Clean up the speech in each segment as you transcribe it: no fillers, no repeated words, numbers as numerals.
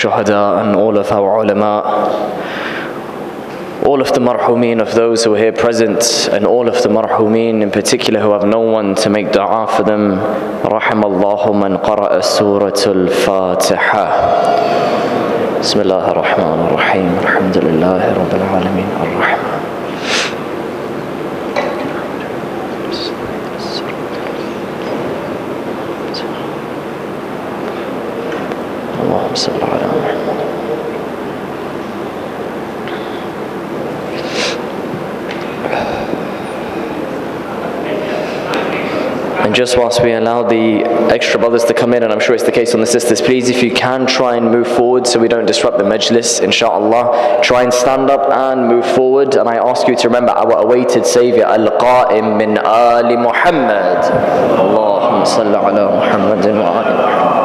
shuhada and all of our ulama, all of the marhumeen of those who are here present, and all of the marhumeen in particular who have no one to make dua for them. Rahimallahu man qara'a suratul Fatiha. Bismillah ar-Rahman ar-Rahim. Alhamdulillahi Rabbil Alameen ar-Rahman. Allahumma salli ala Muhammad. And just whilst we allow the extra brothers to come in, and I'm sure it's the case on the sisters, please, if you can, try and move forward so we don't disrupt the majlis, inshallah. Try and stand up and move forward. And I ask you to remember our awaited Savior, Al-Qa'im min Ali Muhammad. Allahumma salli ala Muhammadin wa ali Muhammad.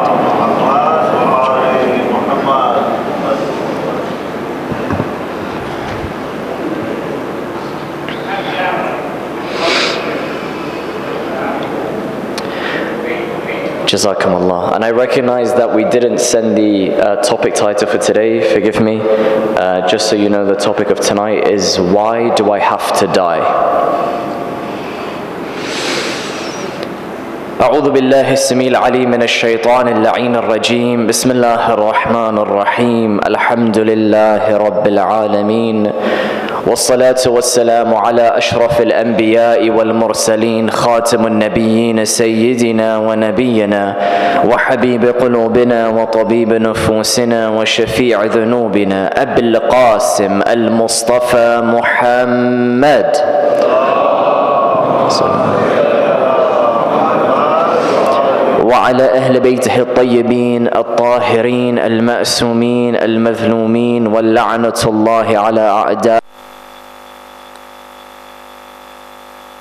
Jazakumullah. And I recognize that we didn't send the topic title for today, forgive me. Just so you know, the topic of tonight is, why do I have to die? أعوذ بالله السميع العليم من الشيطان اللعين الرجيم. بسم الله الرحمن الرحيم. الحمد لله رب العالمين، والصلاة والسلام على أشرف الأنبياء والمرسلين، خاتم النبيين سيدنا ونبينا وحبيب قلوبنا وطبيب نفوسنا وشفيع ذنوبنا، أبي القاسم المصطفى محمد وعلى أهل بيته الطيبين الطاهرين المأسومين المذلومين، واللعنة الله على أعدائه.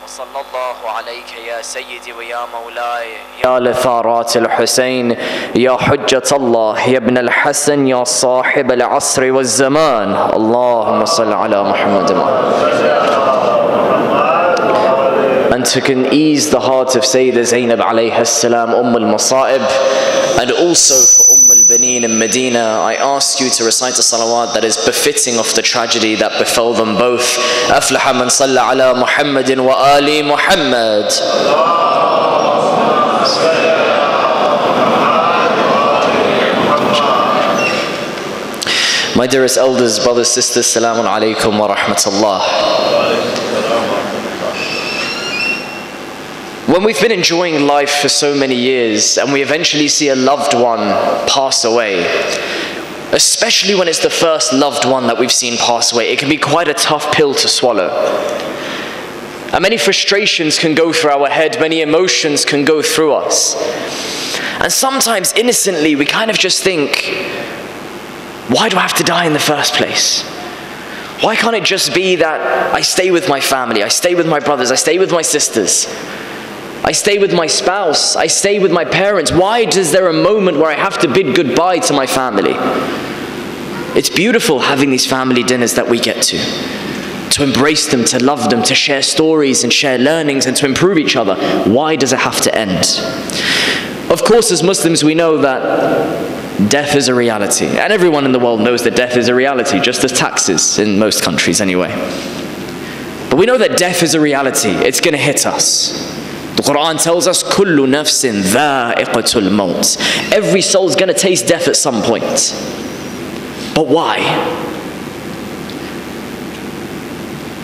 وصلى الله عليك يا سيدي ويا مولاي يا لثارات الحسين، يا حجة الله، يا ابن الحسن، يا صاحب العصر والزمان. اللهم صل على محمد. And to can ease the heart of Sayyidah Zainab alayha salam, al-Masa'ib, and also for al-Baneen in Medina, I ask you to recite a salawat that is befitting of the tragedy that befell them both. Aflaha man salla ala Muhammadin wa ali Muhammad. My dearest elders, brothers, sisters, salamun alaykum wa rahmatullah. When we've been enjoying life for so many years and we eventually see a loved one pass away, especially when it's the first loved one that we've seen pass away, it can be quite a tough pill to swallow. And many frustrations can go through our head, many emotions can go through us. And sometimes innocently we kind of just think, why do I have to die in the first place? Why can't it just be that I stay with my family, I stay with my brothers, I stay with my sisters, I stay with my spouse, I stay with my parents? Why is there a moment where I have to bid goodbye to my family? It's beautiful having these family dinners that we get to embrace them, to love them, to share stories and share learnings and to improve each other. Why does it have to end? Of course, as Muslims, we know that death is a reality. And everyone in the world knows that death is a reality, just as taxes in most countries anyway. But we know that death is a reality. It's going to hit us. The Quran tells us, كُلُّ نَفْسٍ ذَائِقَةُ الْمَوْتِ. Every soul is going to taste death at some point. But why?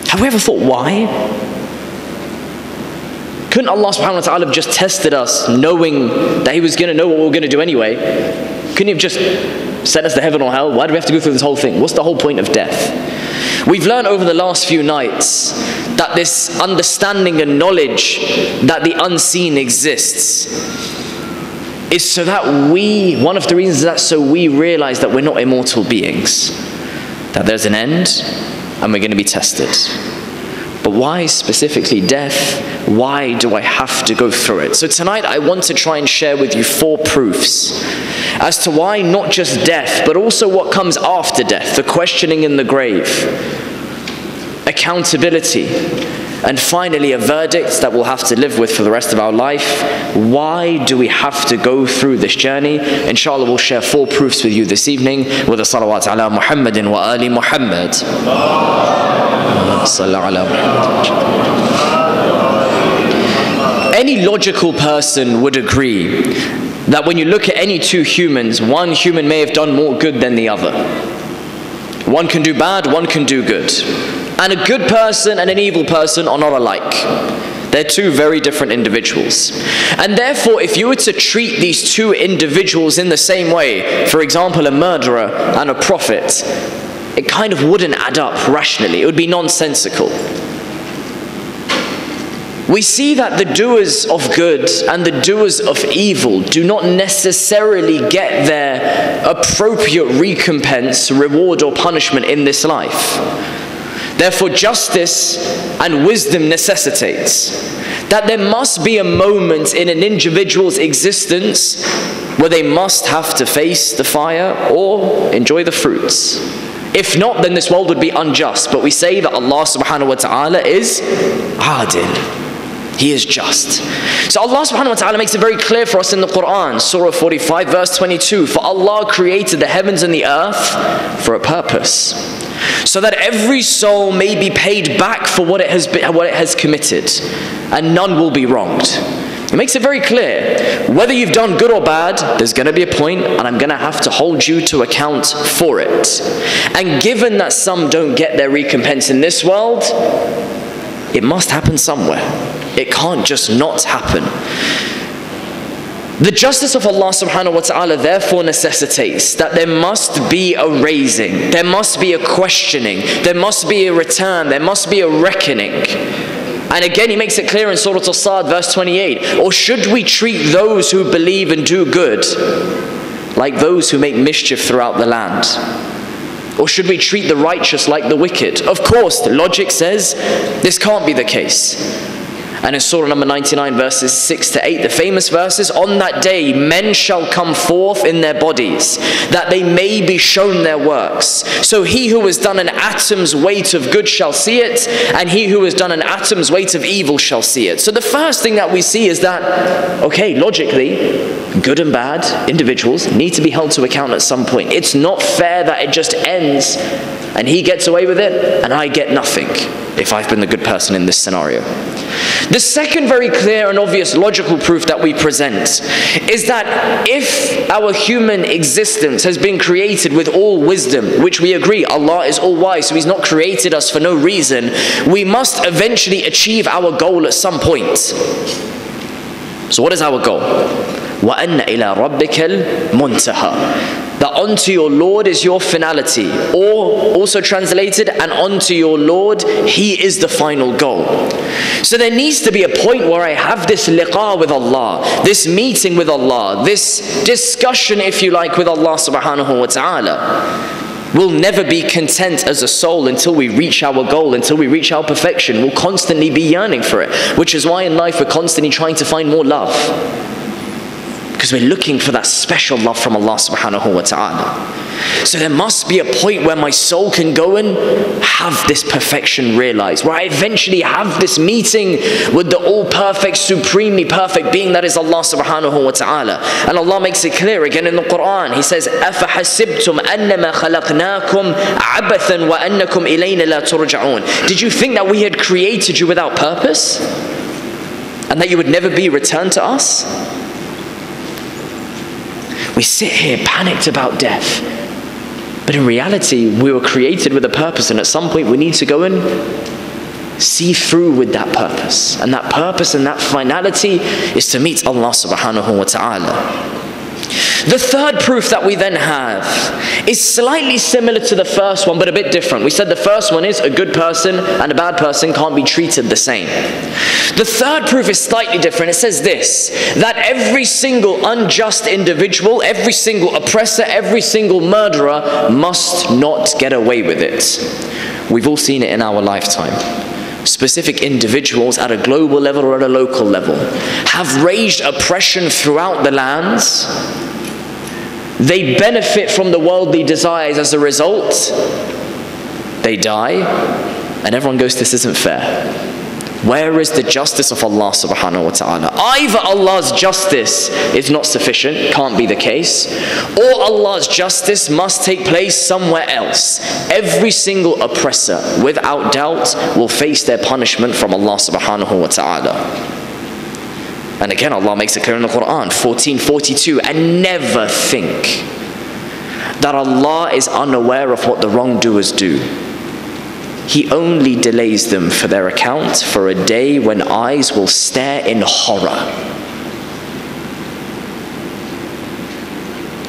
Have we ever thought why? Couldn't Allah subhanahu wa ta'ala have just tested us knowing that He was going to know what we were going to do anyway? Couldn't He have just sent us to heaven or hell? Why do we have to go through this whole thing? What's the whole point of death? We've learned over the last few nights that this understanding and knowledge that the unseen exists is so that one of the reasons is that so we realize that we're not immortal beings, that there's an end and we're going to be tested. But why specifically death? Why do I have to go through it? So tonight I want to try and share with you 4 proofs as to why not just death, but also what comes after death, the questioning in the grave, accountability, And finally, a verdict that we'll have to live with for the rest of our life. Why do we have to go through this journey? Inshallah, we'll share 4 proofs with you this evening with the salawat ala Muhammadin wa ali Muhammad. Any logical person would agree that when you look at any 2 humans, one human may have done more good than the other. One can do bad, one can do good. And a good person and an evil person are not alike. They're 2 very different individuals. And therefore, if you were to treat these 2 individuals in the same way, for example, a murderer and a prophet, it kind of wouldn't add up rationally. It would be nonsensical. We see that the doers of good and the doers of evil do not necessarily get their appropriate recompense, reward or punishment in this life. Therefore, justice and wisdom necessitates that there must be a moment in an individual's existence where they must have to face the fire or enjoy the fruits. If not, then this world would be unjust. But we say that Allah subhanahu wa ta'ala is adil. He is just. So Allah subhanahu wa ta'ala makes it very clear for us in the Quran, Surah 45 verse 22. For Allah created the heavens and the earth for a purpose, so that every soul may be paid back for what it has committed, and none will be wronged. It makes it very clear, whether you've done good or bad, there's going to be a point, and I'm going to have to hold you to account for it. And given that some don't get their recompense in this world, it must happen somewhere. It can't just not happen. The justice of Allah subhanahu wa ta'ala therefore necessitates that there must be a raising, there must be a questioning, there must be a return, there must be a reckoning. And again, he makes it clear in Surah Al-Sad verse 28, or should we treat those who believe and do good like those who make mischief throughout the land? Or should we treat the righteous like the wicked? Of course, the logic says this can't be the case. And in Surah number 99 verses 6 to 8, the famous verses, on that day men shall come forth in their bodies, that they may be shown their works. So he who has done an atom's weight of good shall see it, and he who has done an atom's weight of evil shall see it. So the first thing that we see is that, okay, logically, good and bad individuals need to be held to account at some point. It's not fair that it just ends and he gets away with it and I get nothing if I've been the good person in this scenario. The second very clear and obvious logical proof that we present is that if our human existence has been created with all wisdom, which we agree, Allah is all wise, so He's not created us for no reason, we must eventually achieve our goal at some point. So what is our goal? وَأَنَّ إِلَىٰ رَبِّكَ الْمُنْتَهَى. That unto your Lord is your finality, or also translated, and unto your Lord, He is the final goal. So there needs to be a point where I have this liqa with Allah, this meeting with Allah, this discussion, if you like, with Allah subhanahu wa ta'ala. We'll never be content as a soul until we reach our goal, until we reach our perfection. We'll constantly be yearning for it, which is why in life we're constantly trying to find more love. Because we're looking for that special love from Allah subhanahu wa ta'ala. So there must be a point where my soul can go and have this perfection realized, where I eventually have this meeting with the all-perfect, supremely perfect being that is Allah subhanahu wa ta'ala. And Allah makes it clear again in the Quran. He says, أَفَحَسِبْتُمْ أَنَّمَا خَلَقْنَاكُمْ عَبَثًا وَأَنَّكُمْ إِلَيْنَا لَا تُرْجَعُونَ. Did you think that we had created you without purpose? And that you would never be returned to us? We sit here panicked about death. But in reality, we were created with a purpose, and at some point we need to go and see through with that purpose. And that purpose and that finality is to meet Allah subhanahu wa ta'ala. The third proof that we then have is slightly similar to the first one, but a bit different. We said the first one is a good person and a bad person can't be treated the same. The third proof is slightly different. It says this, that every single unjust individual, every single oppressor, every single murderer must not get away with it. We've all seen it in our lifetime. Specific individuals at a global level or at a local level have raised oppression throughout the lands. They benefit from the worldly desires as a result. They die, and everyone goes, this isn't fair. Where is the justice of Allah subhanahu wa ta'ala? Either Allah's justice is not sufficient, can't be the case, or Allah's justice must take place somewhere else. Every single oppressor, without doubt, will face their punishment from Allah subhanahu wa ta'ala. And again, Allah makes it clear in the Quran, 14:42, and never think that Allah is unaware of what the wrongdoers do. He only delays them for their account for a day when eyes will stare in horror.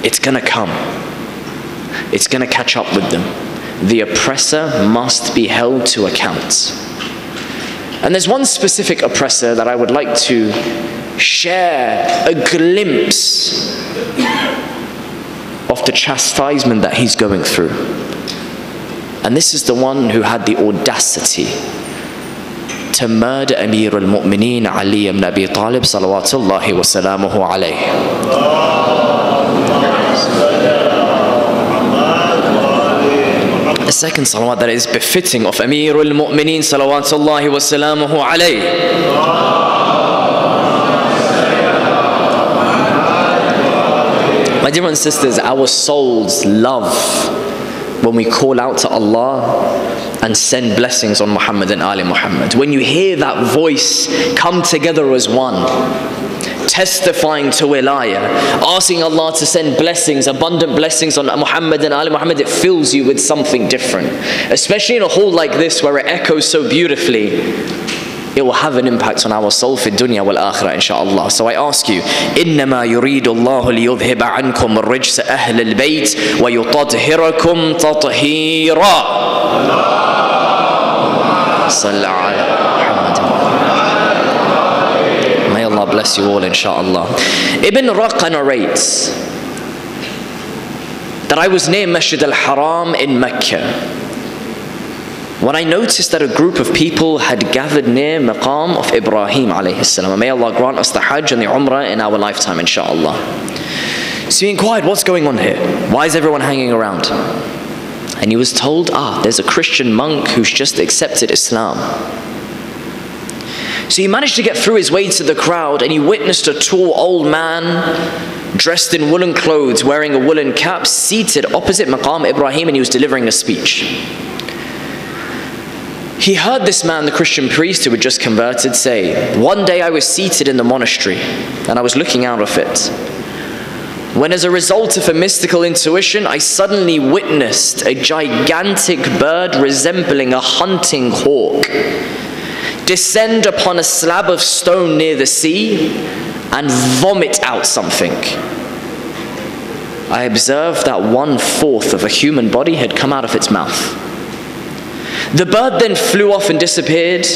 It's gonna come. It's gonna catch up with them. The oppressor must be held to account. And there's one specific oppressor that I would like to share a glimpse of the chastisement that he's going through. And this is the one who had the audacity to murder Amir al-Mu'mineen Ali ibn Abi Talib salawatullahi wa salamuhu alayhi. A second salawat that is befitting of Amir al-Mu'mineen salawatullahi wa salamuhu alayhi. My dear brothers and sisters, our souls love when we call out to Allah and send blessings on Muhammad and Ali Muhammad. When you hear that voice come together as one, testifying to wilayah, asking Allah to send blessings, abundant blessings on Muhammad and Ali Muhammad, it fills you with something different. Especially in a hall like this where it echoes so beautifully, it will have an impact on our soul في الدنيا والآخرة inshallah. So I ask you, إنما يريد الله ليذهب عنكم الرجس أهل البيت ويطهركم تطهيرا. صلى على محمد. May Allah bless you all inshallah. Ibn Raqqa narrates that I was near Masjid al-Haram in Mecca when I noticed that a group of people had gathered near Maqam of Ibrahim alayhi salam. May Allah grant us the Hajj and the Umrah in our lifetime inshallah. So he inquired, what's going on here? Why is everyone hanging around? And he was told, there's a Christian monk who's just accepted Islam. So he managed to get through his way to the crowd, and he witnessed a tall old man dressed in woolen clothes, wearing a woolen cap, seated opposite Maqam Ibrahim, and he was delivering a speech. He heard this man, the Christian priest who had just converted, say, one day I was seated in the monastery and I was looking out of it, when as a result of a mystical intuition, I suddenly witnessed a gigantic bird resembling a hunting hawk descend upon a slab of stone near the sea and vomit out something. I observed that 1/4 of a human body had come out of its mouth. The bird then flew off and disappeared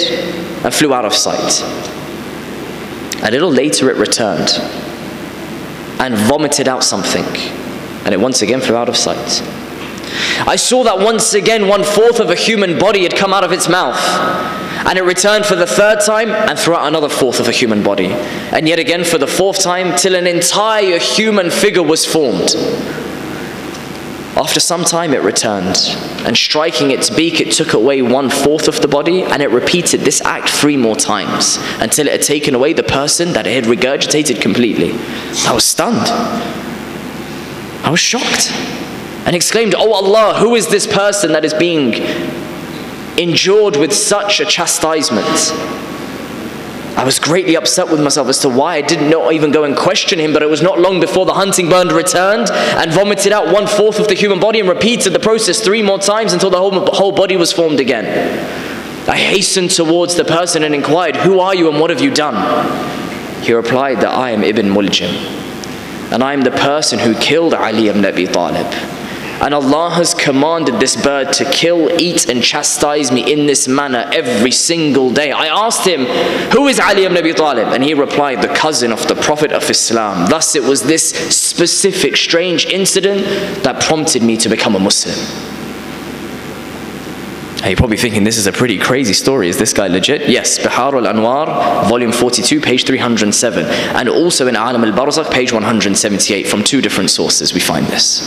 and flew out of sight. A little later it returned and vomited out something, and it once again flew out of sight. I saw that once again 1/4 of a human body had come out of its mouth, and it returned for the 3rd time and threw out another 1/4 of a human body, and yet again for the 4th time, till an entire human figure was formed. After some time it returned, and striking its beak it took away 1/4 of the body, and it repeated this act 3 more times until it had taken away the person that it had regurgitated completely. I was stunned. I was shocked and exclaimed, "Oh Allah, who is this person that is being endured with such a chastisement?" I was greatly upset with myself as to why I did not even go and question him, but it was not long before the hunting bird returned and vomited out 1/4 of the human body and repeated the process 3 more times until the whole body was formed again. I hastened towards the person and inquired, "Who are you and what have you done?" He replied that I am Ibn Muljim, and I am the person who killed Ali ibn Abi Talib. And Allah has commanded this bird to kill, eat and chastise me in this manner every single day. I asked him, "Who is Ali ibn Abi Talib?" And he replied, "The cousin of the Prophet of Islam." Thus it was this specific strange incident that prompted me to become a Muslim. Now you're probably thinking, this is a pretty crazy story. Is this guy legit? Yes, Bihar al-Anwar, volume 42, page 307. And also in Alam al-Barzakh, page 178. From 2 different sources we find this.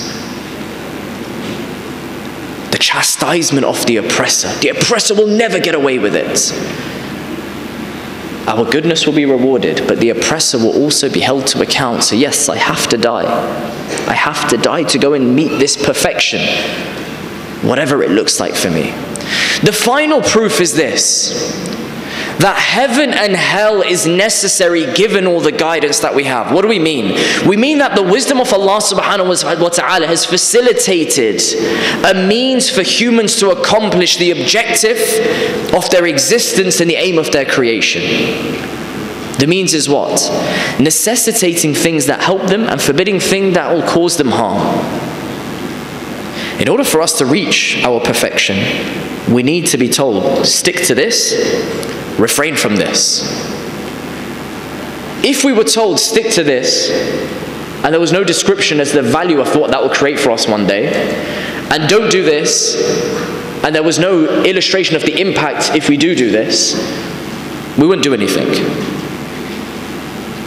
The chastisement of the oppressor. The oppressor will never get away with it. our goodness will be rewarded, but the oppressor will also be held to account. So yes, I have to die. I have to die to go and meet this perfection, whatever it looks like for me. The final proof is this, that heaven and hell is necessary given all the guidance that we have. What do we mean? We mean that the wisdom of Allah subhanahu wa ta'ala has facilitated a means for humans to accomplish the objective of their existence and the aim of their creation. The means is what? Necessitating things that help them and forbidding things that will cause them harm. In order for us to reach our perfection, we need to be told, stick to this, refrain from this. If we were told, stick to this, and there was no description as the value of what that will create for us one day, and don't do this, and there was no illustration of the impact if we do this, we wouldn't do anything.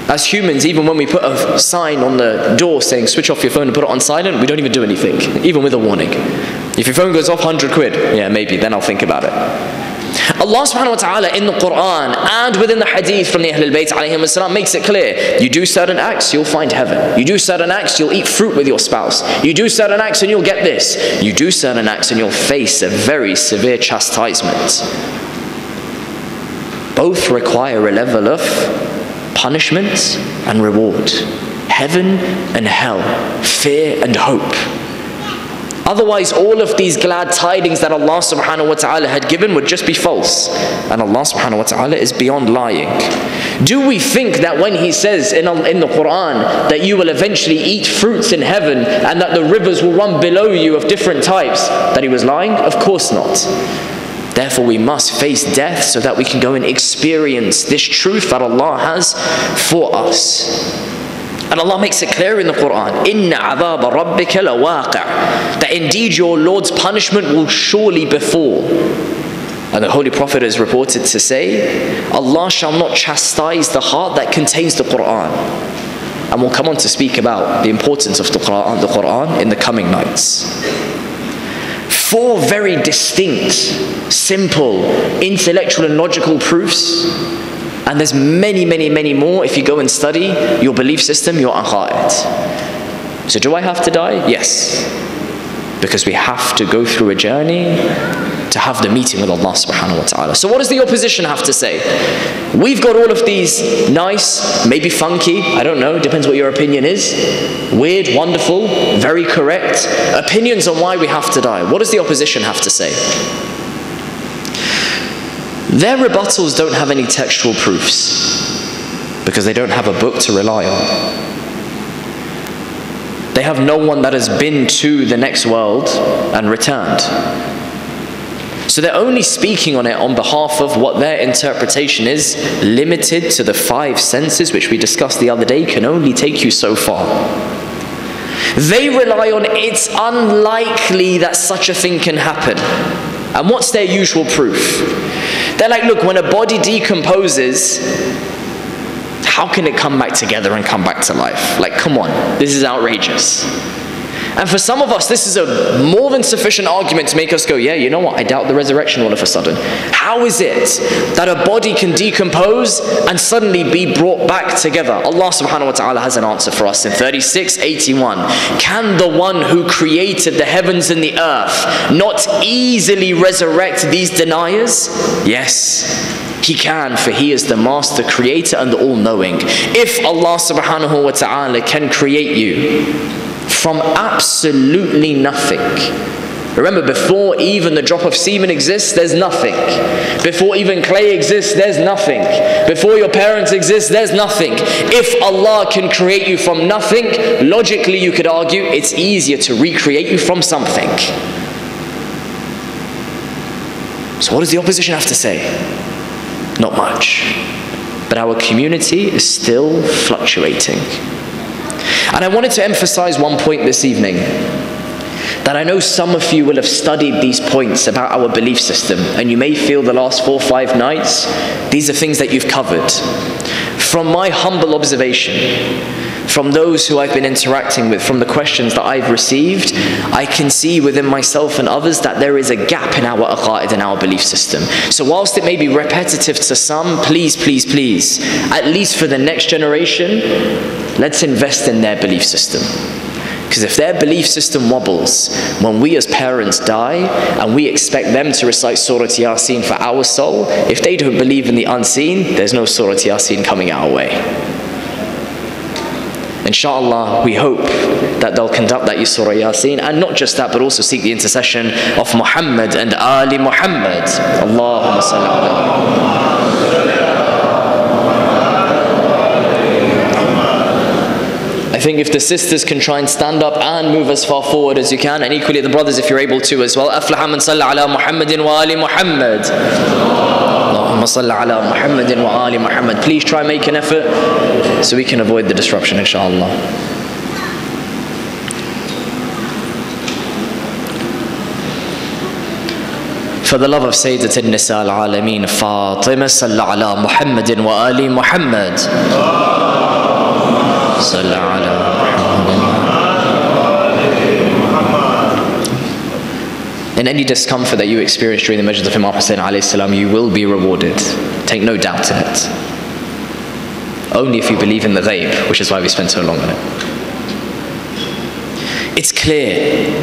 As humans, even when we put a sign on the door saying switch off your phone and put it on silent, we don't even do anything, even with a warning. If your phone goes off, 100 quid, yeah, maybe, then I'll think about it. Allah subhanahu wa ta'ala in the Quran and within the hadith from the Ahlul Bayt alayhim as-salam makes it clear, you do certain acts, you'll find heaven. You do certain acts, you'll eat fruit with your spouse. You do certain acts and you'll get this. You do certain acts and you'll face a very severe chastisement. Both require a level of punishment and reward. Heaven and hell, fear and hope. Otherwise, all of these glad tidings that Allah subhanahu wa ta'ala had given would just be false. And Allah subhanahu wa ta'ala is beyond lying. Do we think that when He says in the Quran that you will eventually eat fruits in heaven and that the rivers will run below you of different types, that He was lying? Of course not. Therefore, we must face death so that we can go and experience this truth that Allah has for us. And Allah makes it clear in the Quran, إِنَّ عَذَابَ رَبِّكَ لَوَاقِعٌ, that indeed your Lord's punishment will surely befall. And the Holy Prophet is reported to say, Allah shall not chastise the heart that contains the Quran. And we'll come on to speak about the importance of the Quran in the coming nights. 4 very distinct, simple, intellectual and logical proofs. And there's many, many, many more if you go and study your belief system, your aqa'id. So do I have to die? Yes. Because we have to go through a journey to have the meeting with Allah subhanahu wa ta'ala. So what does the opposition have to say? We've got all of these nice, maybe funky, I don't know, depends what your opinion is, weird, wonderful, very correct opinions on why we have to die. What does the opposition have to say? Their rebuttals don't have any textual proofs because they don't have a book to rely on. They have no one that has been to the next world and returned. So they're only speaking on it on behalf of what their interpretation is, limited to the 5 senses, which we discussed the other day, can only take you so far. They rely on it's unlikely that such a thing can happen. And what's their usual proof? They're like, look, when a body decomposes, how can it come back together and come back to life? Like, come on, this is outrageous. And for some of us, this is a more than sufficient argument to make us go, yeah, you know what, I doubt the resurrection all of a sudden. How is it that a body can decompose and suddenly be brought back together? Allah subhanahu wa ta'ala has an answer for us in 36:81. Can the one who created the heavens and the earth not easily resurrect these deniers? Yes. He can, for He is the master creator and the all-knowing. If Allah subhanahu wa ta'ala can create you from absolutely nothing. Remember, before even the drop of semen exists, there's nothing. Before even clay exists, there's nothing. Before your parents exist, there's nothing. If Allah can create you from nothing, logically you could argue it's easier to recreate you from something. So what does the opposition have to say? Not much. But our community is still fluctuating. And I wanted to emphasize one point this evening, that I know some of you will have studied these points about our belief system, and you may feel the last 4 or 5 nights, these are things that you've covered. From my humble observation, from those who I've been interacting with, from the questions that I've received, I can see within myself and others that there is a gap in our aqaid and our belief system. So whilst it may be repetitive to some, please, at least for the next generation, let's invest in their belief system. Because if their belief system wobbles, when we as parents die and we expect them to recite Surah Yasin for our soul, if they don't believe in the unseen, there's no Surah Yasin coming our way. Inshallah, we hope that they'll conduct that Surah Yasin, and not just that, but also seek the intercession of Muhammad and Ali Muhammad. Allahumma salli ala. I think if the sisters can try and stand up and move as far forward as you can, and equally the brothers if you're able to as well. Aflaha man salla ala Muhammadin wa ali Muhammad. Allahumma salli ala Muhammadin wa ali Muhammad. Please try and make an effort so we can avoid the disruption, inshallah. For the love of Sayyidat al-Nisa al-Alameen, Fatima, salla ala Muhammadin wa ali Muhammad. In any discomfort that you experience during the majlis of Imam Hussein alayhi salam, you will be rewarded. Take no doubt in it. Only if you believe in the ghaib, which is why we spent so long on it. It's clear.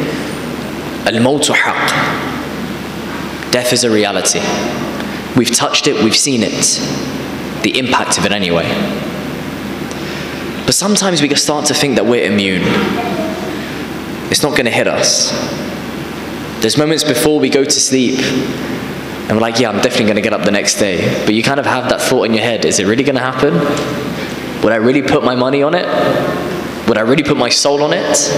Al-mawtu haqq. Death is a reality. We've touched it, we've seen it. The impact of it anyway. But sometimes we can start to think that we're immune. It's not going to hit us. There's moments before we go to sleep and we're like, yeah, I'm definitely going to get up the next day. But you kind of have that thought in your head, is it really going to happen? Would I really put my money on it? Would I really put my soul on it?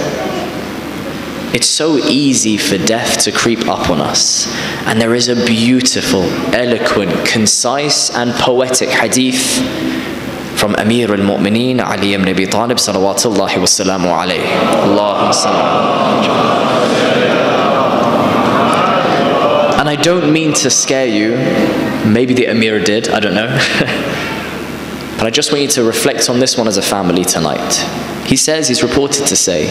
It's so easy for death to creep up on us. And there is a beautiful, eloquent, concise and poetic hadith from Amir al-Mu'mineen Ali ibn Abi Talib salawatullahi wa salamu alayhi. Allahumma salli. And I don't mean to scare you. Maybe the Amir did, I don't know. But I just want you to reflect on this one as a family tonight. He says, he's reported to say,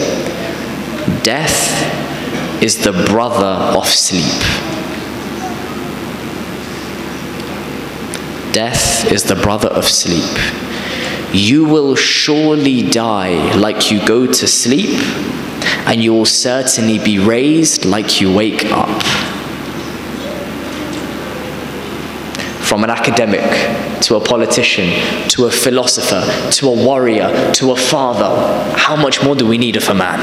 death is the brother of sleep. Death is the brother of sleep. You will surely die like you go to sleep, and you will certainly be raised like you wake up. From an academic, to a politician, to a philosopher, to a warrior, to a father, how much more do we need of a man?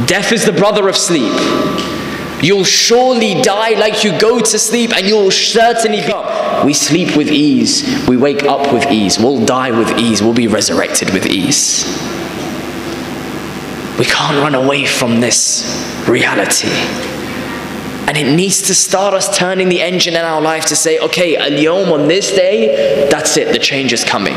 Death is the brother of sleep. You'll surely die like you go to sleep, and you'll certainly be up. We sleep with ease, we wake up with ease, we'll die with ease, we'll be resurrected with ease. We can't run away from this reality. And it needs to start us turning the engine in our life to say, okay, al-yawm, on this day, that's it, the change is coming.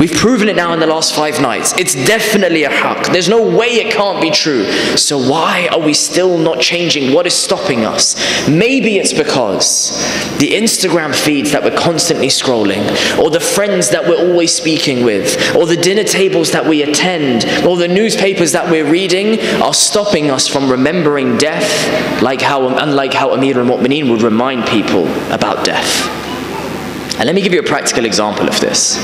We've proven it now in the last 5 nights. It's definitely a haqq. There's no way it can't be true. So why are we still not changing? What is stopping us? Maybe it's because the Instagram feeds that we're constantly scrolling, or the friends that we're always speaking with, or the dinner tables that we attend, or the newspapers that we're reading are stopping us from remembering death, unlike how Amir al-Mu'mineen would remind people about death. And let me give you a practical example of this.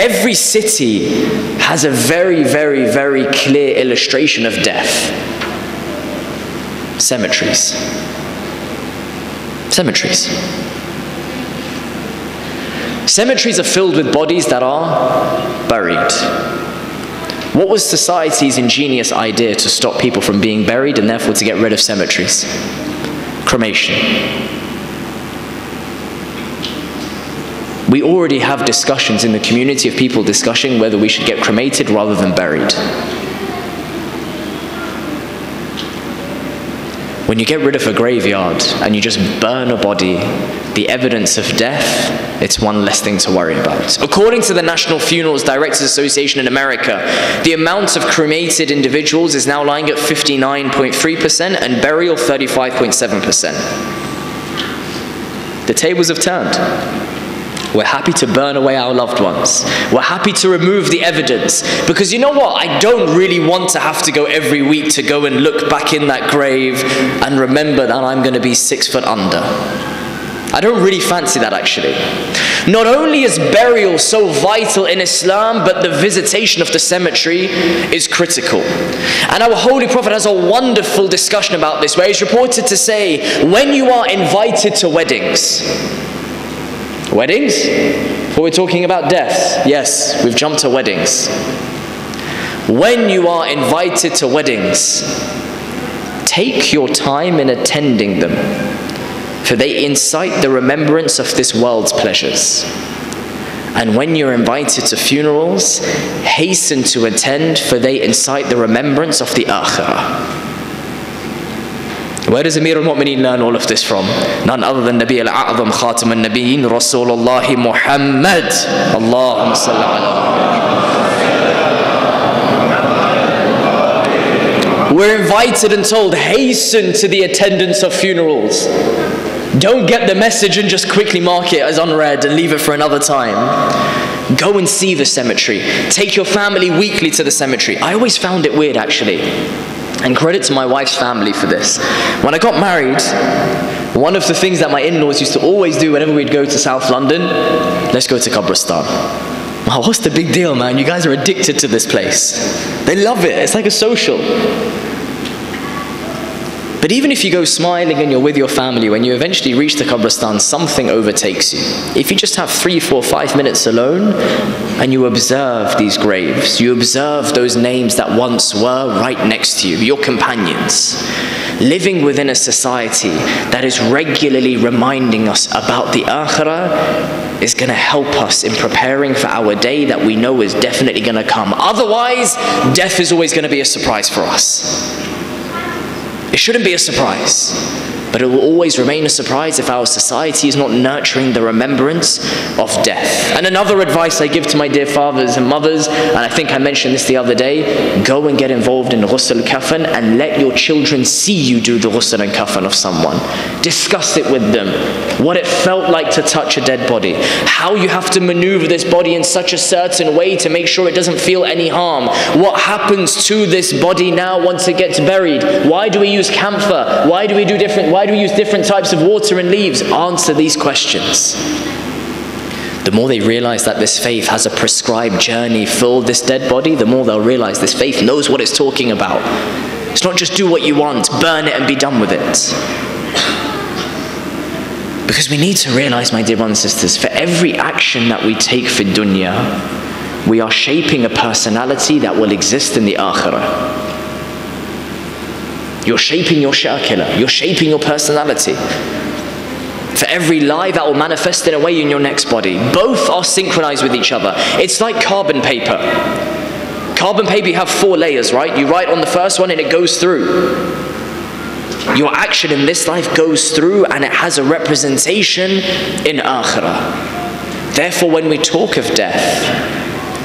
Every city has a very, very, very clear illustration of death. Cemeteries. Cemeteries. Cemeteries are filled with bodies that are buried. What was society's ingenious idea to stop people from being buried and therefore to get rid of cemeteries? Cremation. We already have discussions in the community of people discussing whether we should get cremated rather than buried. When you get rid of a graveyard and you just burn a body, the evidence of death, it's one less thing to worry about. According to the National Funerals Directors Association in America, the amount of cremated individuals is now lying at 59.3% and burial 35.7%. The tables have turned. We're happy to burn away our loved ones. We're happy to remove the evidence. Because you know what? I don't really want to have to go every week to go and look back in that grave and remember that I'm going to be 6 foot under. I don't really fancy that, actually. Not only is burial so vital in Islam, but the visitation of the cemetery is critical. And our Holy Prophet has a wonderful discussion about this, where he's reported to say, when you are invited to weddings, before we're talking about deaths, yes, we've jumped to weddings. When you are invited to weddings, take your time in attending them, for they incite the remembrance of this world's pleasures. And when you're invited to funerals, hasten to attend, for they incite the remembrance of the akhirah. Where does Amir al-Mu'mineen learn all of this from? None other than Nabi al-A'zam Khatam al-Nabiyyin Rasulullah Muhammad. Allahumma salli ala. We're invited and told, hasten to the attendance of funerals. Don't get the message and just quickly mark it as unread and leave it for another time. Go and see the cemetery. Take your family weekly to the cemetery. I always found it weird, actually. And credit to my wife's family for this. When I got married, one of the things that my in-laws used to always do whenever we'd go to South London, let's go to Qabristan. Oh, what's the big deal, man? You guys are addicted to this place. They love it. It's like a social. But even if you go smiling and you're with your family, when you eventually reach the Qabristan, something overtakes you. If you just have 3, 4, 5 minutes alone, and you observe these graves, you observe those names that once were right next to you, your companions, living within a society that is regularly reminding us about the akhirah, is going to help us in preparing for our day that we know is definitely going to come. Otherwise, death is always going to be a surprise for us. It shouldn't be a surprise, but it will always remain a surprise if our society is not nurturing the remembrance of death. And another advice I give to my dear fathers and mothers, and I think I mentioned this the other day, go and get involved in ghusl kafan and let your children see you do the ghusl and kafan of someone. Discuss it with them, what it felt like to touch a dead body, how you have to maneuver this body in such a certain way to make sure it doesn't feel any harm, what happens to this body now once it gets buried, why do we use camphor, why do we use different types of water and leaves? Answer these questions. The more they realize that this faith has a prescribed journey for this dead body, the more they'll realize this faith knows what it's talking about. It's not just do what you want, burn it and be done with it. Because we need to realize, my dear brothers and sisters, for every action that we take for dunya, we are shaping a personality that will exist in the akhirah. You're shaping your shakila, you're shaping your personality. For every lie, that will manifest in a way in your next body. Both are synchronized with each other. It's like carbon paper. Carbon paper, you have 4 layers, right? You write on the first one and it goes through. Your action in this life goes through and it has a representation in akhirah. Therefore, when we talk of death,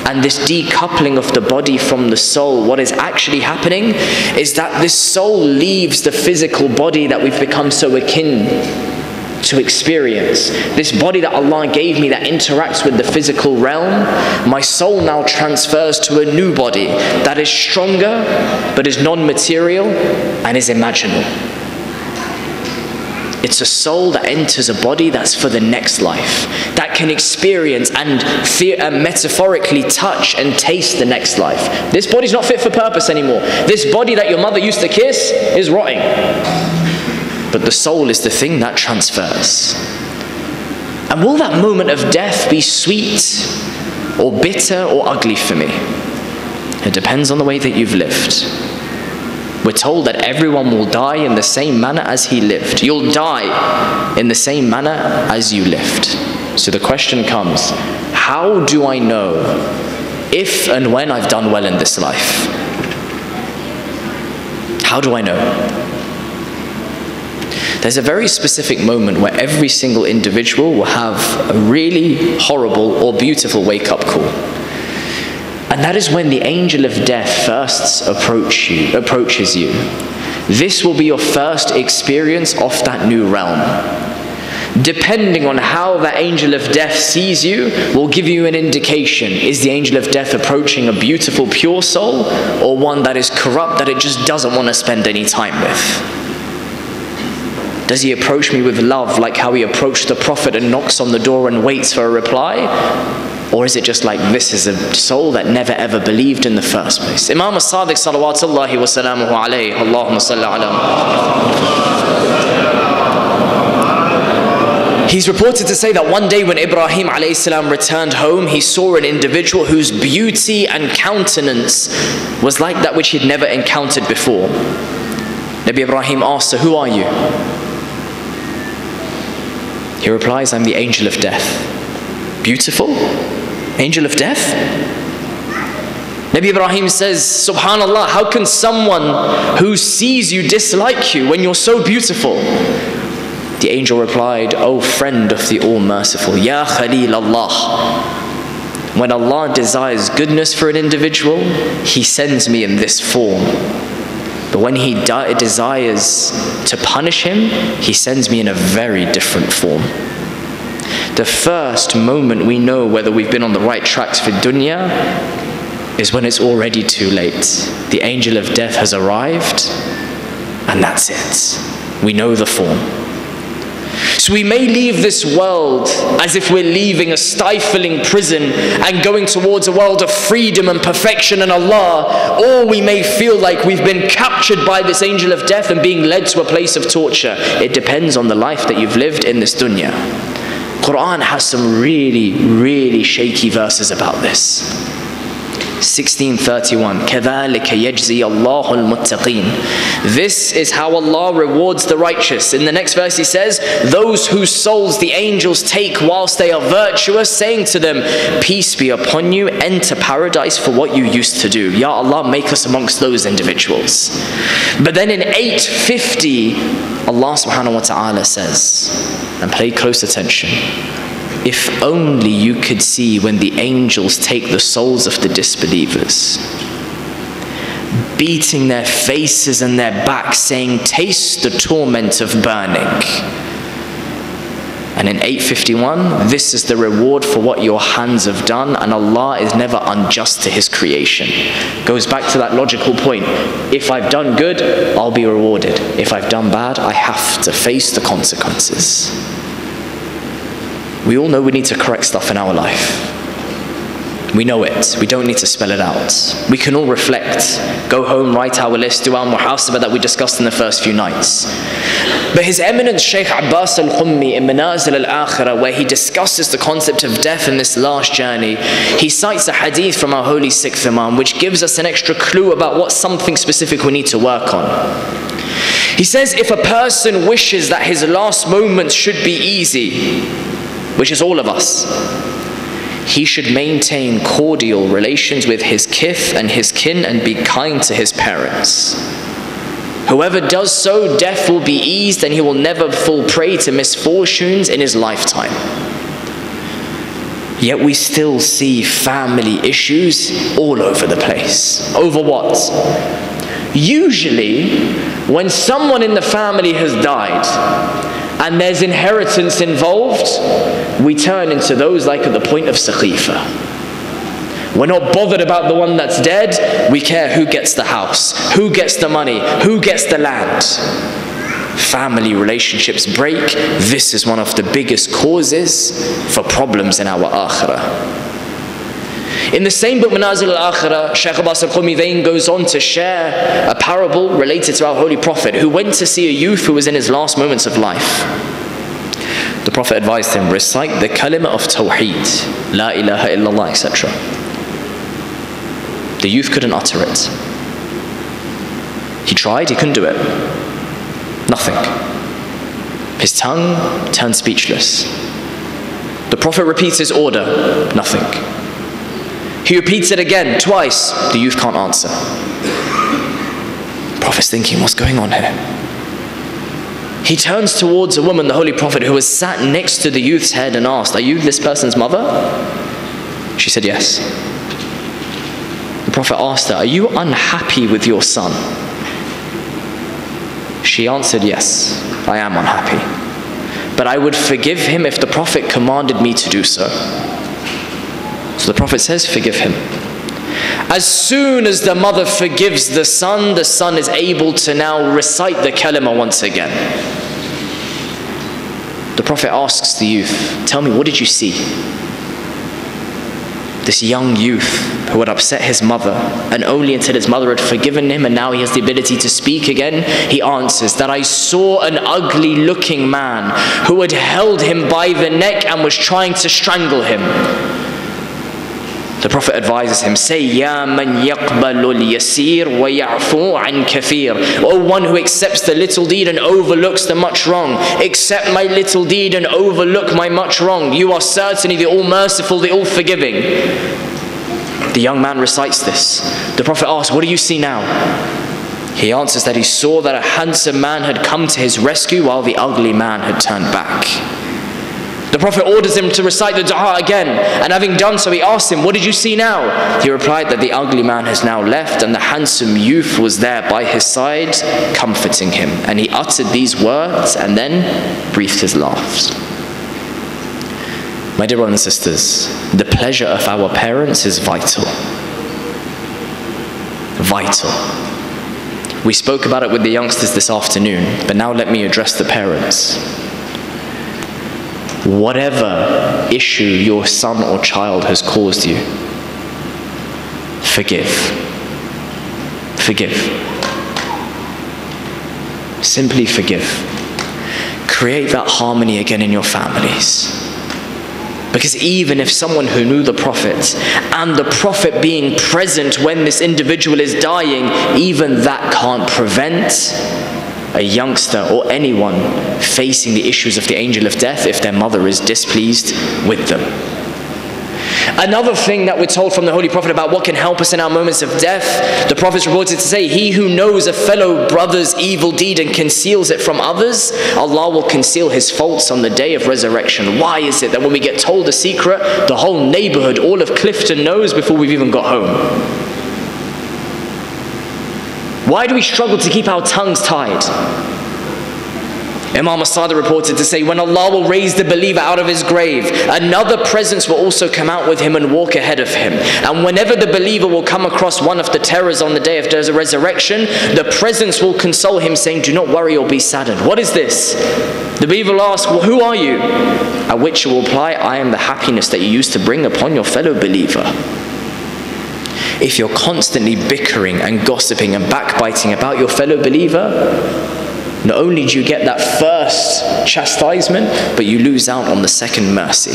and this decoupling of the body from the soul, what is actually happening is that this soul leaves the physical body that we've become so akin to experience. This body that Allah gave me that interacts with the physical realm, my soul now transfers to a new body that is stronger, but is non-material and is imaginal. It's a soul that enters a body that's for the next life, that can experience and metaphorically touch and taste the next life. This body's not fit for purpose anymore. This body that your mother used to kiss is rotting. But the soul is the thing that transfers. And will that moment of death be sweet or bitter or ugly for me? It depends on the way that you've lived. We're told that everyone will die in the same manner as he lived. You'll die in the same manner as you lived. So the question comes, how do I know if and when I've done well in this life? How do I know? There's a very specific moment where every single individual will have a really horrible or beautiful wake-up call. And that is when the angel of death first approaches you. This will be your first experience of that new realm. Depending on how the angel of death sees you, will give you an indication. Is the angel of death approaching a beautiful, pure soul, or one that is corrupt, that it just doesn't want to spend any time with? Does he approach me with love, like how he approached the Prophet and knocks on the door and waits for a reply? Or is it just like, this is a soul that never ever believed in the first place? Imam Sadiq salawatullahi wa salamuhu alayhi, Allahumma salli ala. He's reported to say that one day when Ibrahim alayhi salam returned home, he saw an individual whose beauty and countenance was like that which he'd never encountered before. Nabi Ibrahim asked, so who are you? He replies, I'm the angel of death. Beautiful? Angel of death? Nabi Ibrahim says, Subhanallah, how can someone who sees you dislike you when you're so beautiful? The angel replied, O friend of the All-Merciful, Ya Khalil Allah, when Allah desires goodness for an individual, He sends me in this form. But when He desires to punish him, He sends me in a very different form. The first moment we know whether we've been on the right tracks for dunya is when it's already too late. The angel of death has arrived, and that's it. We know the form. So we may leave this world as if we're leaving a stifling prison and going towards a world of freedom and perfection in Allah, or we may feel like we've been captured by this angel of death and being led to a place of torture. It depends on the life that you've lived in this dunya. Quran has some really, really shaky verses about this. 1631, كَذَلِكَ يَجْزِيَ اللَّهُ الْمُتَّقِينَ. This is how Allah rewards the righteous. In the next verse He says, those whose souls the angels take whilst they are virtuous, saying to them, peace be upon you, enter paradise for what you used to do. Ya Allah, make us amongst those individuals. But then in 850, Allah subhanahu wa ta'ala says, and pay close attention, if only you could see when the angels take the souls of the disbelievers, beating their faces and their backs, saying, taste the torment of burning. And in 851, this is the reward for what your hands have done, and Allah is never unjust to His creation. Goes back to that logical point. If I've done good, I'll be rewarded. If I've done bad, I have to face the consequences. We all know we need to correct stuff in our life. We know it. We don't need to spell it out. We can all reflect, go home, write our list, do our muhasabah that we discussed in the first few nights. But His Eminence Shaykh Abbas al-Khummi in Manazil al-Akhirah, where he discusses the concept of death in this last journey, he cites a hadith from our holy sixth Imam, which gives us an extra clue about what something specific we need to work on. He says, if a person wishes that his last moments should be easy, which is all of us, he should maintain cordial relations with his kith and his kin and be kind to his parents. Whoever does so, death will be eased and he will never fall prey to misfortunes in his lifetime. Yet we still see family issues all over the place. Over what? Usually, when someone in the family has died, and there's inheritance involved, we turn into those like at the point of Sakhifa. We're not bothered about the one that's dead, we care who gets the house, who gets the money, who gets the land. Family relationships break. This is one of the biggest causes for problems in our akhirah. In the same book, Manazil al-Akhirah, Shaykh Abbas al-Khummi then goes on to share a parable related to our Holy Prophet, who went to see a youth who was in his last moments of life. The Prophet advised him, recite the kalima of Tawheed, La ilaha illallah, etc. The youth couldn't utter it. He tried, he couldn't do it. Nothing. His tongue turned speechless. The Prophet repeats his order, nothing. He repeats it again, twice. The youth can't answer. The Prophet's thinking, what's going on here? He turns towards a woman, the Holy Prophet, who was sat next to the youth's head and asked, are you this person's mother? She said, yes. The Prophet asked her, are you unhappy with your son? She answered, yes, I am unhappy. but I would forgive him if the Prophet commanded me to do so. So the Prophet says, forgive him. As soon as the mother forgives the son is able to now recite the kalima once again. The Prophet asks the youth, tell me, what did you see? This young youth who had upset his mother, and only until his mother had forgiven him and now he has the ability to speak again, he answers that I saw an ugly looking man who had held him by the neck and was trying to strangle him. The Prophet advises him, say, Ya man yaqbalul yasir wa ya'fu an kathir. O one who accepts the little deed and overlooks the much wrong. Accept my little deed and overlook my much wrong. You are certainly the all-merciful, the all-forgiving. The young man recites this. The Prophet asks, what do you see now? He answers that he saw that a handsome man had come to his rescue while the ugly man had turned back. The Prophet orders him to recite the dua again, and having done so, he asks him, what did you see now? He replied that the ugly man has now left, and the handsome youth was there by his side, comforting him. And he uttered these words, and then breathed his last. My dear brothers and sisters, the pleasure of our parents is vital. Vital. We spoke about it with the youngsters this afternoon, but now let me address the parents. Whatever issue your son or child has caused you, forgive. Forgive. Simply forgive. Create that harmony again in your families. Because even if someone who knew the Prophet, and the Prophet being present when this individual is dying, even that can't prevent a youngster or anyone facing the issues of the angel of death if their mother is displeased with them. Another thing that we're told from the Holy Prophet about what can help us in our moments of death, the Prophet is reported to say, he who knows a fellow brother's evil deed and conceals it from others, Allah will conceal his faults on the day of resurrection. Why is it that when we get told a secret, the whole neighborhood, all of Clifton knows before we've even got home? Why do we struggle to keep our tongues tied? Imam Sadiq reported to say, when Allah will raise the believer out of his grave, another presence will also come out with him and walk ahead of him. And whenever the believer will come across one of the terrors on the day of the resurrection, the presence will console him, saying, do not worry or be saddened. What is this? The believer will ask, well, who are you? At which he will reply, I am the happiness that you used to bring upon your fellow believer. If you're constantly bickering and gossiping and backbiting about your fellow believer, not only do you get that first chastisement, but you lose out on the second mercy.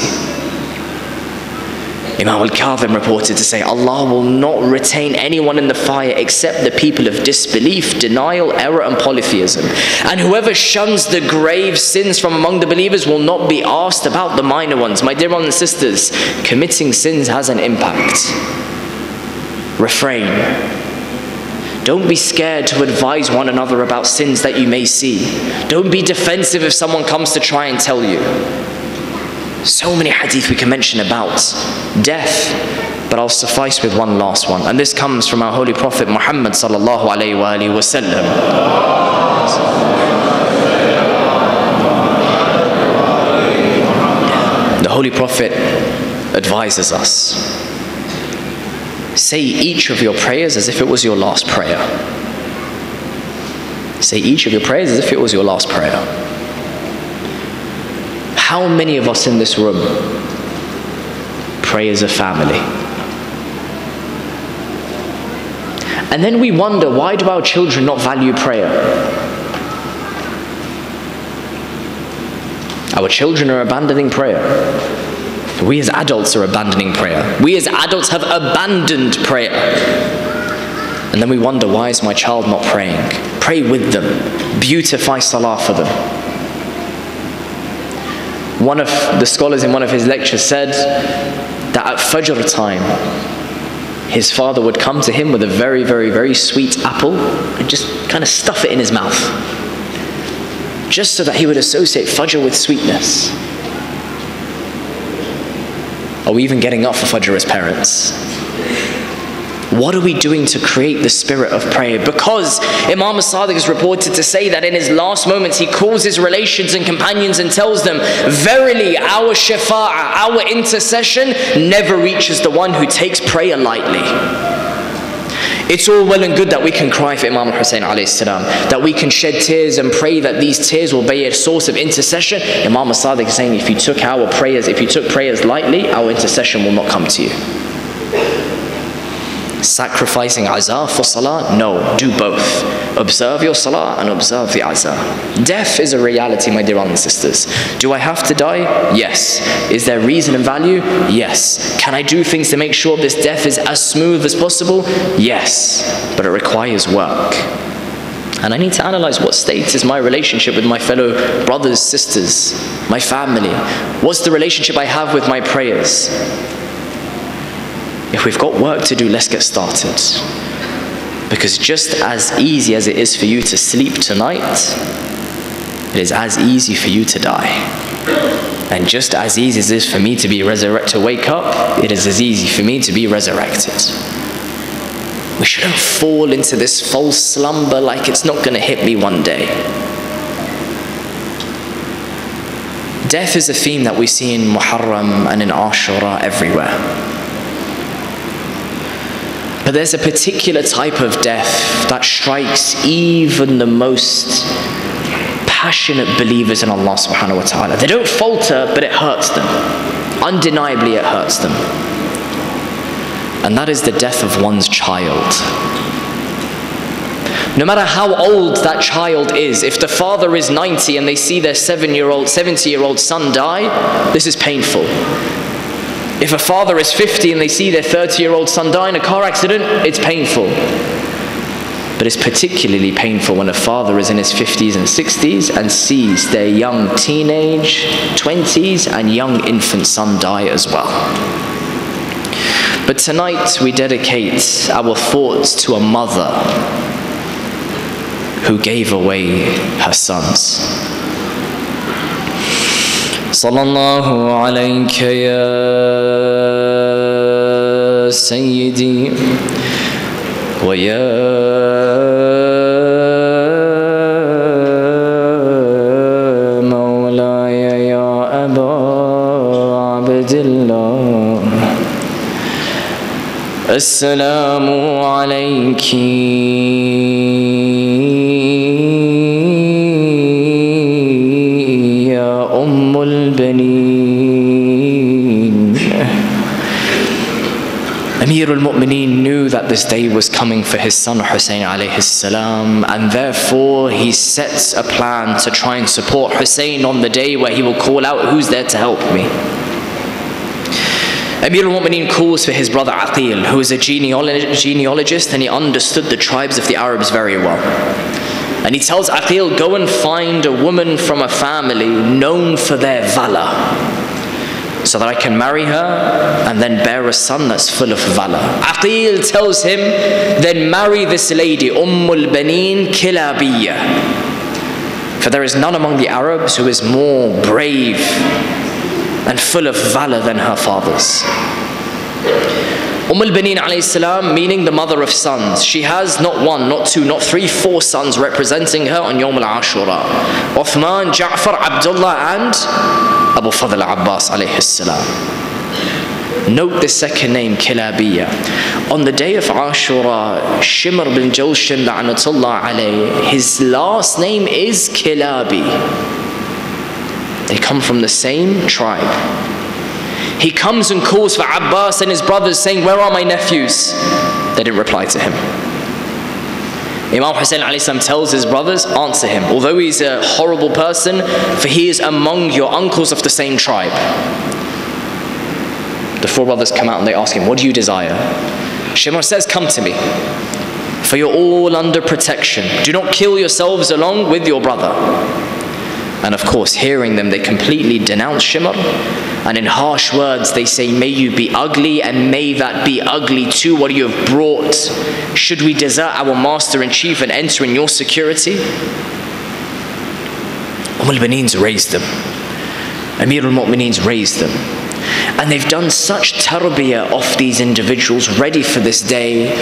Imam al-Kadhim reported to say, Allah will not retain anyone in the fire except the people of disbelief, denial, error and polytheism. And whoever shuns the grave sins from among the believers will not be asked about the minor ones. My dear brothers and sisters, committing sins has an impact. Refrain. Don't be scared to advise one another about sins that you may see. Don't be defensive if someone comes to try and tell you. So many hadith we can mention about death, but I'll suffice with one last one. And this comes from our Holy Prophet Muhammad sallallahu alayhi wa sallam. The Holy Prophet advises us. Say each of your prayers as if it was your last prayer. Say each of your prayers as if it was your last prayer. How many of us in this room pray as a family? And then we wonder, why do our children not value prayer? Our children are abandoning prayer. We as adults are abandoning prayer. We as adults have abandoned prayer. And then we wonder, why is my child not praying? Pray with them. Beautify salah for them. One of the scholars in one of his lectures said that at Fajr time, his father would come to him with a very, very, very sweet apple and just kind of stuff it in his mouth, just so that he would associate Fajr with sweetness. Are we even getting up for Fajr as parents? What are we doing to create the spirit of prayer? Because Imam Sadiq is reported to say that in his last moments he calls his relations and companions and tells them, verily our shafa'ah, our intercession never reaches the one who takes prayer lightly. It's all well and good that we can cry for Imam Hussein alayhi salam, that we can shed tears and pray that these tears will be a source of intercession. Imam Sadiq is saying, if you took prayers lightly, our intercession will not come to you. Sacrificing azah for salah? No, do both. Observe your salah and observe the azah. Death is a reality, my dear brothers and sisters. Do I have to die? Yes. Is there reason and value? Yes. Can I do things to make sure this death is as smooth as possible? Yes. But it requires work. And I need to analyze what state is my relationship with my fellow brothers, sisters, my family. What's the relationship I have with my prayers? If we've got work to do, let's get started. Because just as easy as it is for you to sleep tonight, it is as easy for you to die. And just as easy as it is for me to be to wake up, it is as easy for me to be resurrected. We shouldn't fall into this false slumber like it's not going to hit me one day. Death is a theme that we see in Muharram and in Ashura everywhere. But there's a particular type of death that strikes even the most passionate believers in Allah subhanahu wa ta'ala. They don't falter, but it hurts them. Undeniably it hurts them. And that is the death of one's child. No matter how old that child is, if the father is 90 and they see their 70-year-old son die, this is painful. If a father is 50 and they see their 30-year-old son die in a car accident, it's painful. But it's particularly painful when a father is in his 50s and 60s and sees their young teenage, 20s and young infant son die as well. But tonight we dedicate our thoughts to a mother who gave away her sons. Sallallahu alayka ya Sayyidi wa ya Mawlaya ya Aba Abdillah. Assalamu alayki Amir al-Mu'mineen knew that this day was coming for his son Hussein alayhi salam, and therefore he sets a plan to try and support Hussein on the day where he will call out, who's there to help me? Amir al-Mu'mineen calls for his brother Aqil, who is a genealogist, and he understood the tribes of the Arabs very well. And he tells Aqil, go and find a woman from a family known for their valor, so that I can marry her and then bear a son that's full of valor. Aqil tells him, then marry this lady, Ummul Baneen Kilabiyya. For there is none among the Arabs who is more brave and full of valor than her fathers. Al-Baneen alayhi salam, meaning the mother of sons. She has not one, not two, not three, 4 sons representing her on Yawm al-Ashura. Uthman, Ja'far, Abdullah and Abu Fadl Abbas alayhi salam. Note the second name, Kilabiyya. On the day of Ashura, Shimr bin Jawshan la'natullah alayhi, his last name is Kilabi. They come from the same tribe. He comes and calls for Abbas and his brothers, saying, where are my nephews? They didn't reply to him. Imam Hussein alayhi salam tells his brothers, answer him, although he's a horrible person, for he is among your uncles of the same tribe. The 4 brothers come out and they ask him, what do you desire? Shimr says, come to me, for you're all under protection. Do not kill yourselves along with your brother. And of course, hearing them, they completely denounce Shimr. And in harsh words, they say, may you be ugly, and may that be ugly too, what you have brought. Should we desert our master in chief and enter in your security? Al-Baneen's raised them. Amir al-Mu'mineen's raised them. And they've done such tarbiyah of these individuals ready for this day.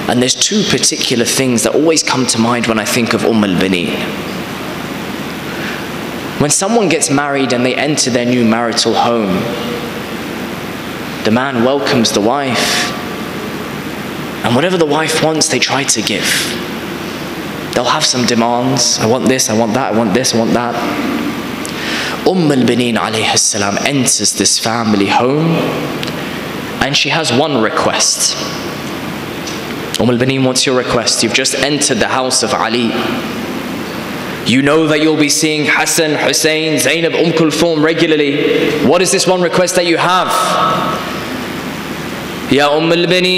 And there's two particular things that always come to mind when I think of al-Baneen. When someone gets married and they enter their new marital home, the man welcomes the wife, and whatever the wife wants, they try to give. They'll have some demands. I want this, I want that, I want this, I want that. Al-Baneen alayhi salam enters this family home, and she has one request. Al-Baneen, what's your request? You've just entered the house of Ali. You know that you'll be seeing Hassan, Hussein, Zainab, Kulthum regularly. What is this one request that you have? Ya Baneen,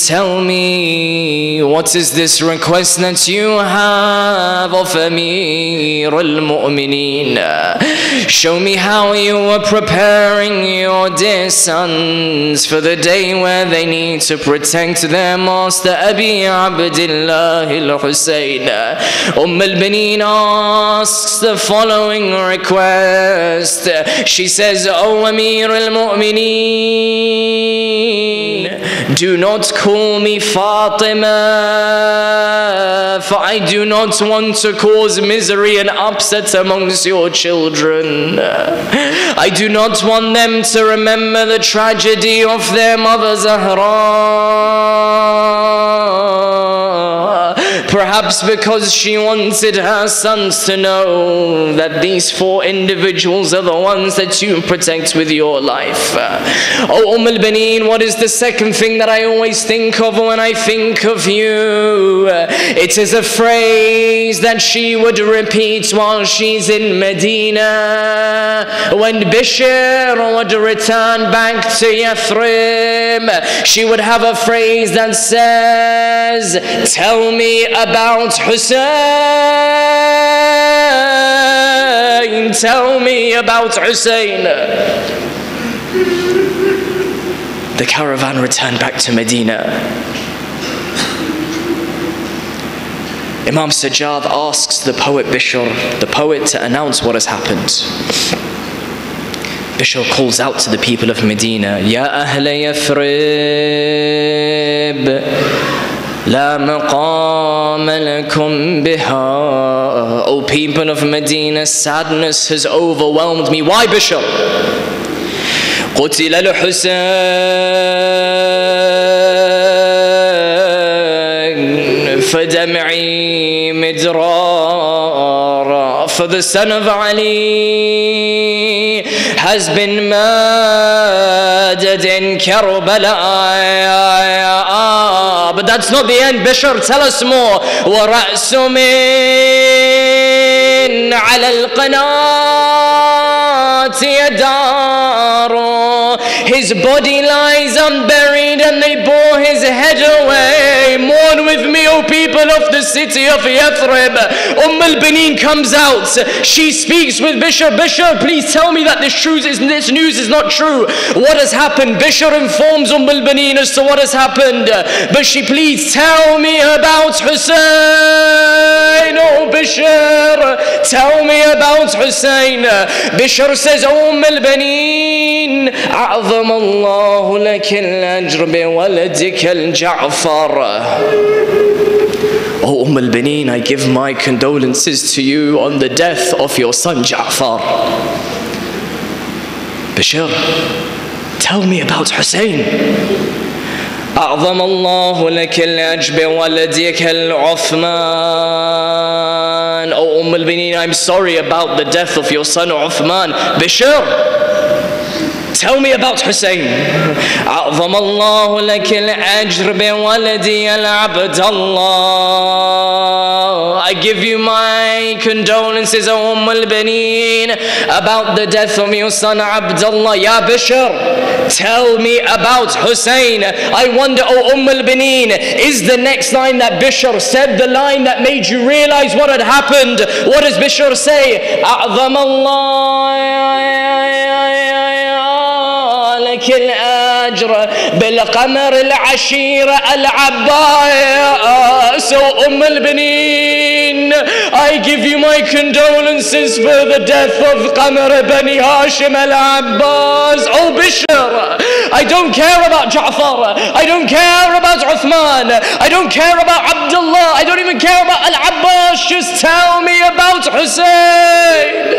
tell me, what is this request that you have of Amir al-Mu'mineen? Show me how you are preparing your dear sons for the day where they need to protect their master Abi Abdullah al-Hussein. Baneen asks the following request. She says, O Amir al-Mu'mineen, do not call me Fatima, for I do not want to cause misery and upset amongst your children. I do not want them to remember the tragedy of their mother Zahra. Perhaps because she wanted her sons to know that these four individuals are the ones that you protect with your life. Oh Baneen, what is the second thing that I always think of when I think of you? It is a phrase that she would repeat while she's in Medina. When Bishr would return back to Yathrib, she would have a phrase that says, tell me about Hussein. Tell me about Hussein. The caravan returned back to Medina. Imam Sajjad asks the poet Bishr, the poet, to announce what has happened. Bishr calls out to the people of Medina, Ya Ahla Yathrib, La maqama lakum biha. O people of Medina, sadness has overwhelmed me. Why, Bishr? قتل الحسين فدمعي مدرارا. For the son of Ali has been murdered in Karbala. But that's not the end, Bishr. Tell us more. وَرَأْسُ مِنْ عَلَى الْقَنَاةِ يَدَارُ. His body lies unburied and they bore his head away. Mourn with me, O people of the city of Yathrib. Baneen comes out. She speaks with Bishr. Bishr, please tell me that this news is not true. What has happened? Bishr informs Baneen as to what has happened. But she pleads, tell me about Hussein. Oh Bishr, tell me about Hussein. Bishr says, Baneen, أعظم الله لك الأجر بولدك الجعفر. Oh Baneen, I give my condolences to you on the death of your son Ja'far. Bishr, tell me about Hussein. أعظم الله لك الأجر بولدك العثمان. Oh Baneen, I'm sorry about the death of your son Uthman. Bishr, tell me about Hussein. أعظم الله لك الأجر بولدي العبد الله. I give you my condolences, O Baneen, about the death of your son Abdullah. Ya Bishr, tell me about Hussein. I wonder, O Baneen, is the next line that Bishr said the line that made you realize what had happened? What does Bishr say? أعظم الله لك الأجر بالقمر العشيرة العباس. So al-Baneen, I give you my condolences for the death of Qamar Bani Hashim al-Abbas. Oh Bishr, I don't care about Ja'far, I don't care about Uthman, I don't care about Abdullah, I don't even care about Al-Abbas. Just tell me about Hussein.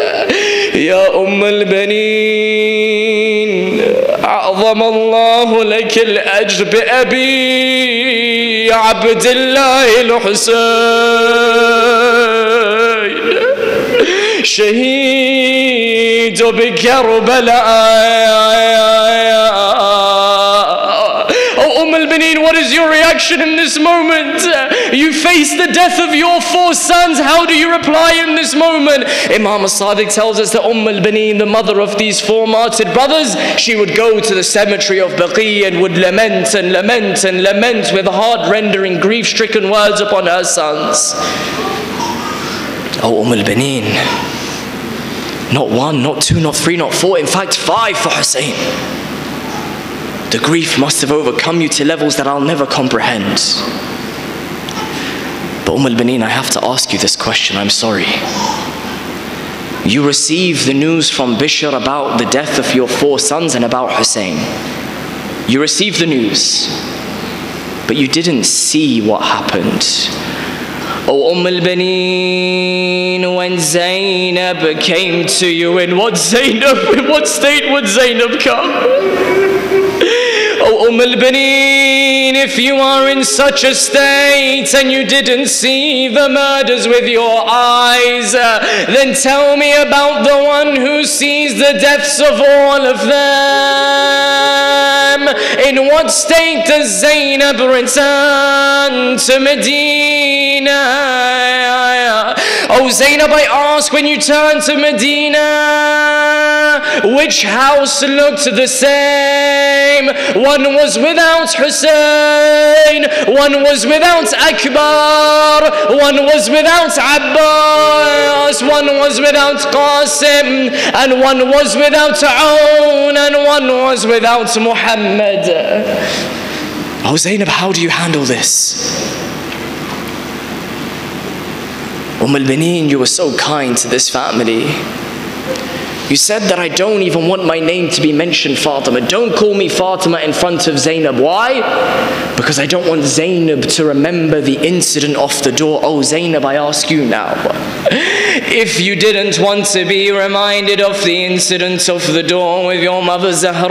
Ya al-Baneen, أعظم الله لك الأجر بأبي عبد الله الحسين شهيد بكربلاء. Oh al-Baneen, what is your reaction in this moment? You face the death of your 4 sons. How do you reply in this moment? Imam Sadiq tells us that al-Baneen, the mother of these 4 martyred brothers, she would go to the cemetery of Baqi and would lament and lament and lament with heart-rendering, grief-stricken words upon her sons. Oh al-Baneen, not 1, not 2, not 3, not 4, in fact 5 for Hussein. The grief must have overcome you to levels that I'll never comprehend. But al-Baneen, I have to ask you this question, I'm sorry. You received the news from Bishr about the death of your 4 sons and about Hussein. You received the news, but you didn't see what happened. Oh al-Baneen, when Zainab came to you, in what state would Zainab come? Oh al-Baneen, if you are in such a state and you didn't see the murders with your eyes, then tell me about the one who sees the deaths of all of them. In what state does Zainab return to Medina? Oh Zainab, I ask, when you turn to Medina, which house looked the same? One was without Hussein, one was without Akbar, one was without Abbas, one was without Qasim, and one was without Aoun, and one was without Muhammad. Oh Zainab, how do you handle this? al-Baneen, you were so kind to this family. You said that I don't even want my name to be mentioned, Fatima. Don't call me Fatima in front of Zainab. Why? Because I don't want Zainab to remember the incident off the door. Oh Zainab, I ask you now, if you didn't want to be reminded of the incident of the door with your mother Zahra,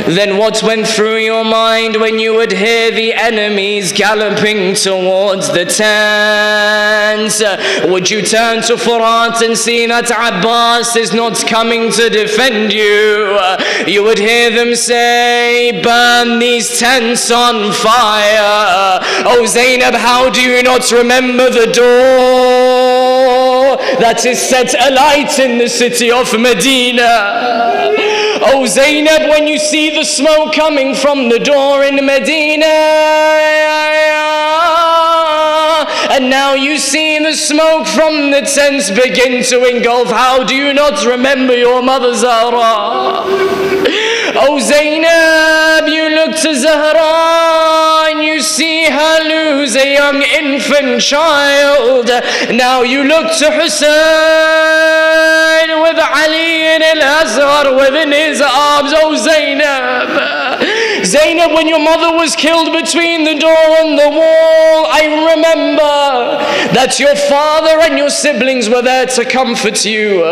then what went through your mind when you would hear the enemies galloping towards the tent? Would you turn to Furat and see that Abbas is not coming to defend you? You would hear them say, burn these tents on fire. Oh Zainab, how do you not remember the door that is set alight in the city of Medina? Oh Zainab, when you see the smoke coming from the door in Medina, and now you see the smoke from the tents begin to engulf, how do you not remember your mother Zahra? Oh Zainab, you look to Zahra and you see her lose a young infant child. Now you look to Hussein with Ali in al-Azhar within his arms. Oh Zainab, Zainab, when your mother was killed between the door and the wall, I remember that your father and your siblings were there to comfort you.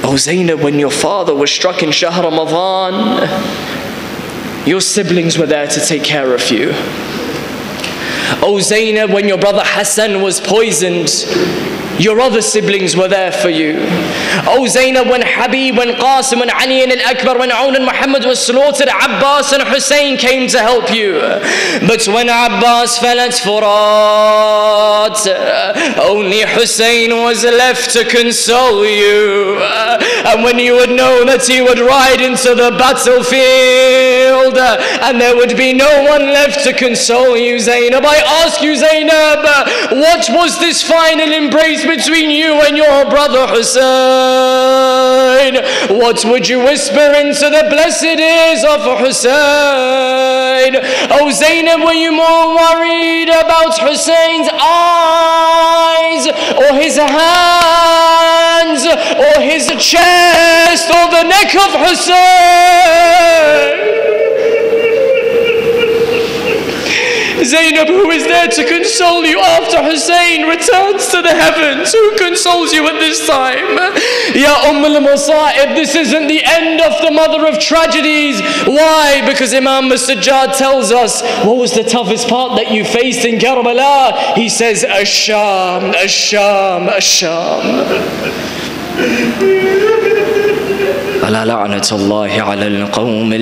Oh Zainab, when your father was struck in Shahr Ramadan, your siblings were there to take care of you. Oh Zainab, when your brother Hassan was poisoned, your other siblings were there for you. Oh Zainab, when Habib, when Qasim, when Ali and Al-Akbar, when Aoun and Muhammad was slaughtered, Abbas and Hussein came to help you. But when Abbas fell at Furat, only Hussein was left to console you. And when you would know that he would ride into the battlefield and there would be no one left to console you, Zainab, I ask you, Zainab, what was this final embrace between you and your brother Hussein? What would you whisper into the blessed ears of Hussein? Hussein. Oh Zainab, were you more worried about Hussein's eyes, or his hands, or his chest, or the neck of Hussein? Zainab, who is there to console you after Hussein returns to the heavens? Who consoles you at this time? Ya al-Masa'ib, this isn't the end of the mother of tragedies. Why? Because Imam As-Sajjad tells us, what was the toughest part that you faced in Karbala? He says, Ash-Sham, Ash-Sham, Ash-Sham. ألا لعنة الله على القوم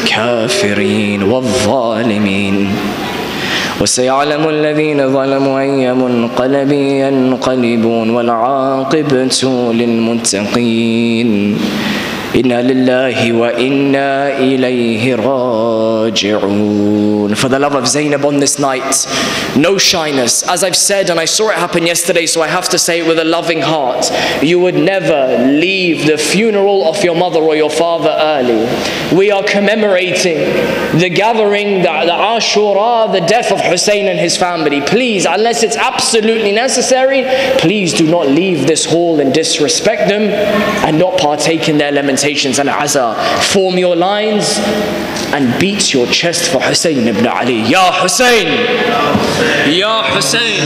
الكافرين والظالمين وسيعلم الذين ظلموا أي منقلب ينقلبون والعاقبة للمتقين إنا لله وإنا إليه راجعون. For the love of Zainab on this night, no shyness. As I've said, and I saw it happen yesterday, so I have to say it with a loving heart, you would never leave the funeral of your mother or your father early. We are commemorating the gathering, the Ashura, the death of Hussein and his family. Please, unless it's absolutely necessary, please do not leave this hall and disrespect them and not partake in their lamentations and azar. Form your lines and beat your chest for Hussein ibn Ali. Ya Hussein! Ya Hussein!